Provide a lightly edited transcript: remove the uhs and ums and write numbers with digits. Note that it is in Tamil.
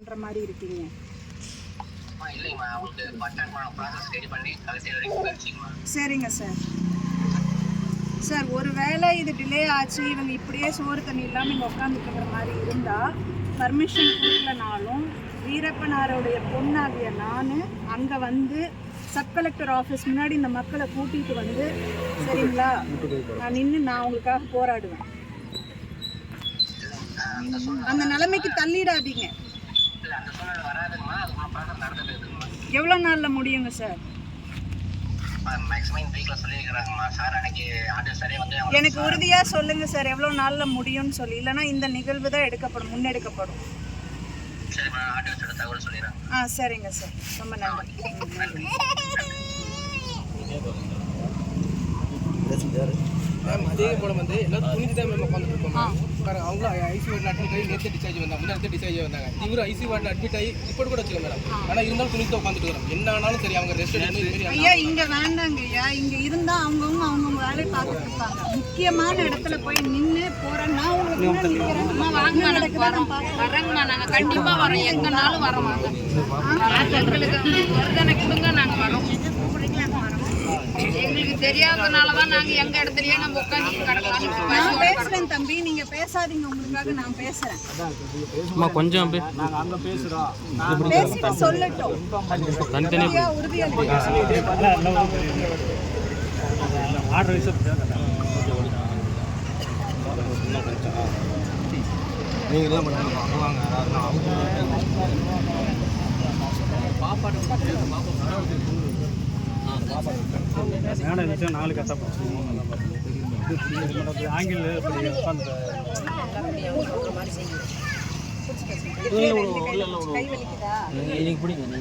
பண்ற மாதிரி இருக்கீங்க? இல்லைங்கம்மா, அவங்களுக்கு பட்டான ப்ராசஸ் ரெடி பண்ணி கலெக்டர் வரைக்கும் போயிடுச்சுங்கம்மா. சரிங்க சார். சார் ஒருவேளை இது டிலே ஆச்சு, இவங்க இப்படியே சோறு தண்ணி இல்லாமல் இங்கே உட்காந்துட்டுருக்கிற மாதிரி இருந்தால் பர்மிஷன் கொடுக்கலனாலும் வீரப்பனாரோடைய பொண்ணாகிய நான் அங்கே வந்து சப் கலெக்டர் ஆஃபீஸ் முன்னாடி இந்த மக்களை கூட்டிகிட்டு வந்து சரிங்களா நான் நின்று நான் உங்களுக்காக போராடுவேன். அந்த நிலைமைக்கு தள்ளிடாதீங்க. எவ்வளோ நாளில் முடியுங்க சார்? எனக்கு உறுதியாக சொல்லுங்கள் சார், எவ்வளோ நாளில் முடியும்னு சொல்லி. இல்லைன்னா இந்த நிகழ்வு தான் முன்னெடுக்கப்படும். சரிங்க சார், ரொம்ப நன்றி. மேம் அதே போல் வந்து எல்லாரும் துணிஞ்சு தான் மேம் உட்காந்துட்டு இருக்கோம் மேம். அவங்களும் ஐசி வார்டில் அட்மிட் ஆகி நேற்று டிஸ்சார்ஜ் வந்தாங்க, முன்னாடி டிஸ்சார்ஜ் வந்தாங்க. இவரும் ஐசி வார்டில் அட்மிட் ஆகி ரிப்போர்ட் கூட வச்சுக்கோங்க மேடம். ஆனால் இருந்தாலும் துணிஞ்சு தான் உட்காந்துட்டு வரோம். என்ன ஆனாலும் சரி அவங்க ரெஸ்ட் எடுத்து. ஐயா இங்கே வேண்டாங்க ஐயா, இங்கே இருந்தால் அவங்கவுங்க வேலையை பார்த்துட்டு இருப்பாங்க. முக்கியமான இடத்துல போய் நின்று போகிறேன். நான் உங்களுக்கு வரங்கம்மா, நாங்கள் கண்டிப்பாக வரோம், எங்கனாலும் வரோம். எங்களுக்கு வருதனை கொடுங்க, நாங்கள் வரோம். எங்களுக்கு தெரியாததுனால தான் நாங்கள் எங்கள் இடத்துலயே நம்ம உட்காந்து கிடக்கலாம். நான் பேசுகிறேன் தம்பி, நீங்கள் பேசாதீங்க, உங்களுக்காக நான் பேசுகிறேன். கொஞ்சம் பேசிட்டு சொல்லட்டும். உறுதியாக நீங்களாம் வாங்க மேடம் நிமிஷம் 4 கரெக்டாக பிடிச்சிருவோம். ஆங்கிள் கை வலிக்குதா? எனக்கு பிடிக்கும்.